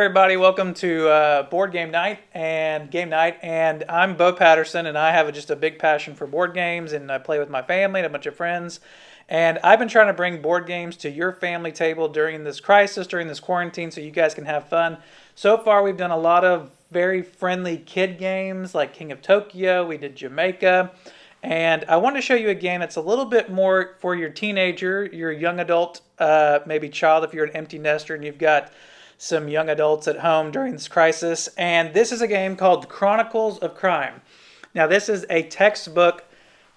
everybody, welcome to Board Game Night and Game Night, and I'm Bo Patterson, and I have just a big passion for board games, and I play with my family and a bunch of friends, and I've been trying to bring board games to your family table during this crisis, during this quarantine, so you guys can have fun. So far, we've done a lot of very friendly kid games like King of Tokyo, we did Jamaica, and I want to show you a game that's a little bit more for your teenager, your young adult, maybe child if you're an empty nester and you've got some young adults at home during this crisis. And this is a game called Chronicles of Crime. Now, this is a textbook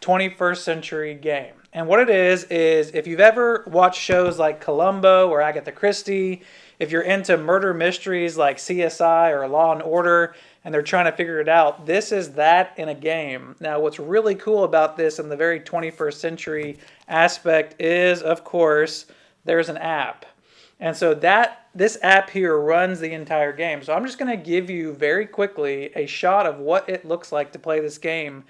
21st century game. And what it is if you've ever watched shows like Columbo or Agatha Christie, if you're into murder mysteries like CSI or Law and Order, and they're trying to figure it out, this is that in a game. Now, what's really cool about this in the very 21st century aspect is, of course, there's an app. And so this app here runs the entire game. So I'm just going to give you very quickly a shot of what it looks like to play this game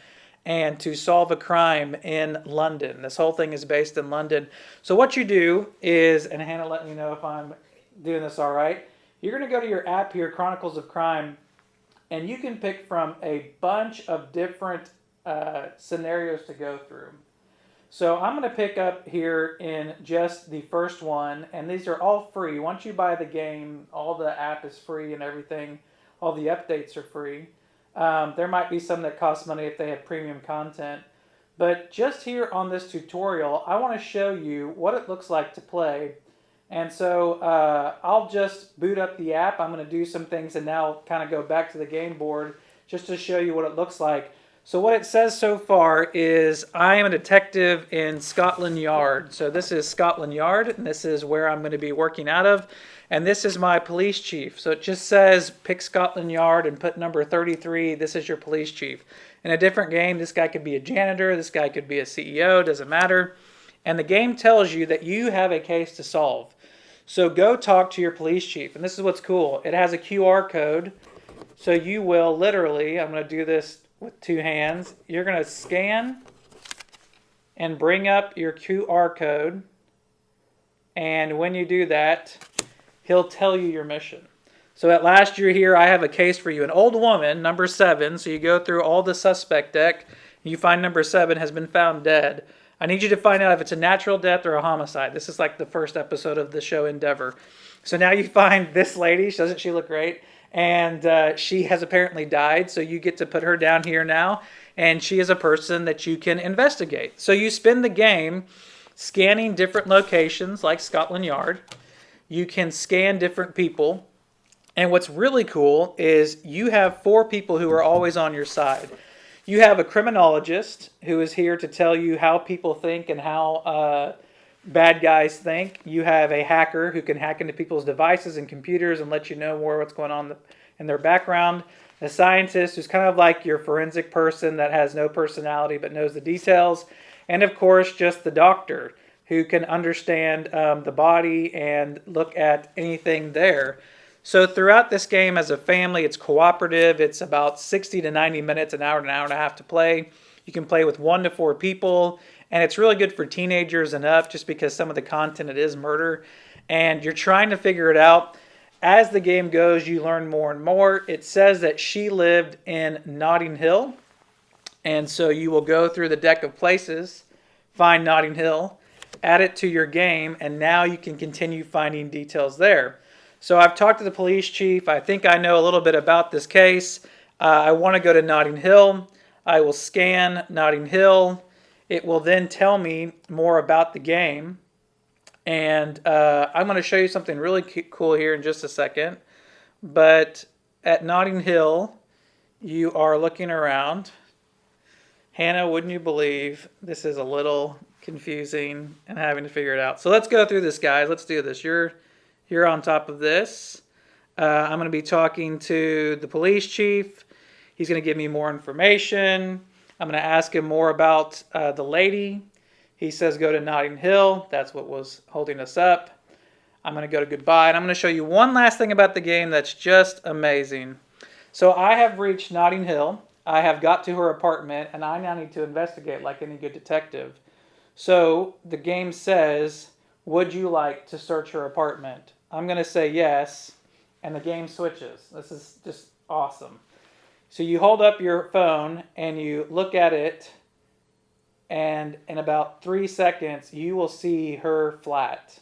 and to solve a crime in London. This whole thing is based in London. So what you do is, and Hannah, let me know if I'm doing this all right. You're going to go to your app here, Chronicles of Crime, and you can pick from a bunch of different scenarios to go through. So I'm going to pick up here in just the first one, and these are all free. Once you buy the game, all the app is free and everything. All the updates are free. There might be some that cost money if they have premium content. But just here on this tutorial, I want to show you what it looks like to play. And so I'll just boot up the app. I'm going to do some things and now kind of go back to the game board just to show you what it looks like. So what it says so far is I am a detective in Scotland Yard. So this is Scotland Yard, and this is where I'm going to be working out of. And this is my police chief. So it just says pick Scotland Yard and put number 33. This is your police chief. In a different game, this guy could be a janitor. This guy could be a CEO. Doesn't matter. And the game tells you that you have a case to solve. So go talk to your police chief. And this is what's cool. It has a QR code. So you will literally, I'm going to do this with two hands, you're going to scan and bring up your QR code, and when you do that, he'll tell you your mission. So at last you're here, I have a case for you. An old woman, number 7, so you go through all the suspect deck, you find number 7 has been found dead. I need you to find out if it's a natural death or a homicide. This is like the first episode of the show Endeavor. So now you find this lady, doesn't she look great? And she has apparently died, so you get to put her down here now, and she is a person that you can investigate. So you spend the game scanning different locations like Scotland Yard. You can scan different people, and what's really cool is you have 4 people who are always on your side. You have a criminologist who is here to tell you how people think and how bad guys think. You have a hacker who can hack into people's devices and computers and let you know more what's going on in their background. A scientist who's kind of like your forensic person that has no personality but knows the details. And of course, just the doctor who can understand the body and look at anything there. So throughout this game as a family, it's cooperative. It's about 60 to 90 minutes, an hour and a half to play. You can play with 1 to 4 people. And it's really good for teenagers and up just because some of the content, it is murder. And you're trying to figure it out. As the game goes, you learn more and more. It says that she lived in Notting Hill. And so you will go through the deck of places, find Notting Hill, add it to your game, and now you can continue finding details there. So I've talked to the police chief. I think I know a little bit about this case. I want to go to Notting Hill. I will scan Notting Hill. It will then tell me more about the game. And I'm going to show you something really cool here in just a second. But at Notting Hill, you are looking around. Hannah, wouldn't you believe this is a little confusing and having to figure it out. So let's go through this, guys. Let's do this. You're on top of this. I'm going to be talking to the police chief. He's going to give me more information. I'm going to ask him more about the lady. He says go to Notting Hill. That's what was holding us up. I'm going to go to goodbye. And I'm going to show you one last thing about the game that's just amazing. So I have reached Notting Hill. I have got to her apartment, and I now need to investigate like any good detective. So the game says, would you like to search her apartment? I'm going to say yes. and the game switches. This is just awesome. So you hold up your phone and you look at it, and in about 3 seconds, you will see her flat.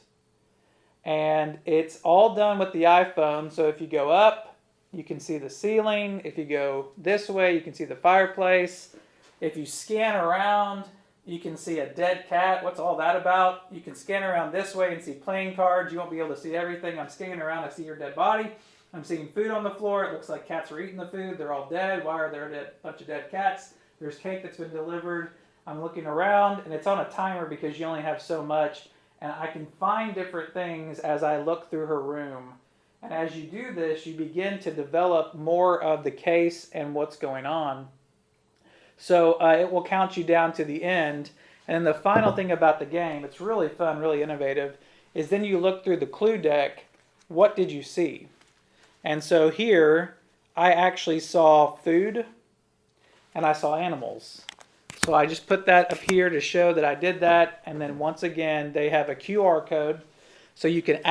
And it's all done with the iPhone. So if you go up, you can see the ceiling. If you go this way, you can see the fireplace. If you scan around, you can see a dead cat. What's all that about? You can scan around this way and see playing cards. You won't be able to see everything. I'm scanning around. I see your dead body. I'm seeing food on the floor. It looks like cats are eating the food. They're all dead. Why are there a bunch of dead cats? There's cake that's been delivered. I'm looking around, and it's on a timer because you only have so much. And I can find different things as I look through her room. And as you do this, you begin to develop more of the case and what's going on. So it will count you down to the end. And then the final thing about the game, it's really fun, really innovative, is then you look through the clue deck. What did you see? And so here, I actually saw food and I saw animals. So I just put that up here to show that I did that. And then once again, they have a QR code. So you can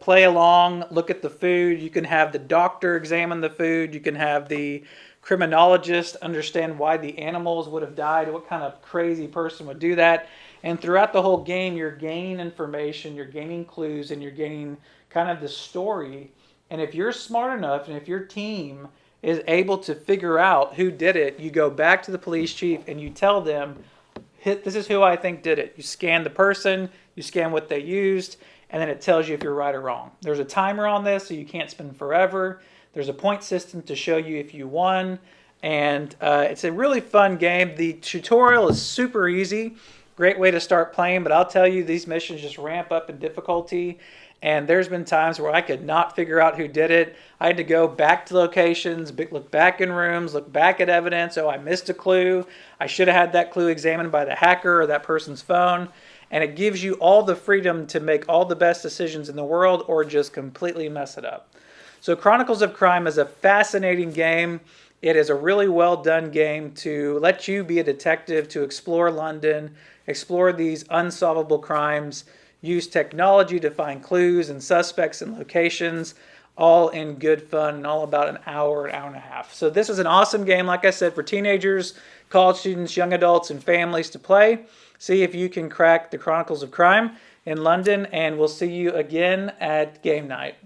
play along, look at the food. You can have the doctor examine the food. You can have the criminologist understand why the animals would have died. What kind of crazy person would do that? And throughout the whole game, you're gaining information, you're gaining clues, and you're gaining kind of the story. And if you're smart enough, and if your team is able to figure out who did it, you go back to the police chief and you tell them, this is who I think did it. You scan the person, you scan what they used, and then it tells you if you're right or wrong. There's a timer on this, so you can't spend forever. There's a point system to show you if you won. And it's a really fun game. The tutorial is super easy. Great way to start playing, but I'll tell you, these missions just ramp up in difficulty. And there's been times where I could not figure out who did it. I had to go back to locations, look back in rooms, look back at evidence. Oh, I missed a clue. I should have had that clue examined by the hacker or that person's phone. And it gives you all the freedom to make all the best decisions in the world or just completely mess it up. So Chronicles of Crime is a fascinating game. It is a really well done game to let you be a detective, to explore London, explore these unsolvable crimes, use technology to find clues and suspects and locations, all in good fun and all about an hour and a half. So this is an awesome game, like I said, for teenagers, college students, young adults, and families to play. See if you can crack the Chronicles of Crime in London, and we'll see you again at game night.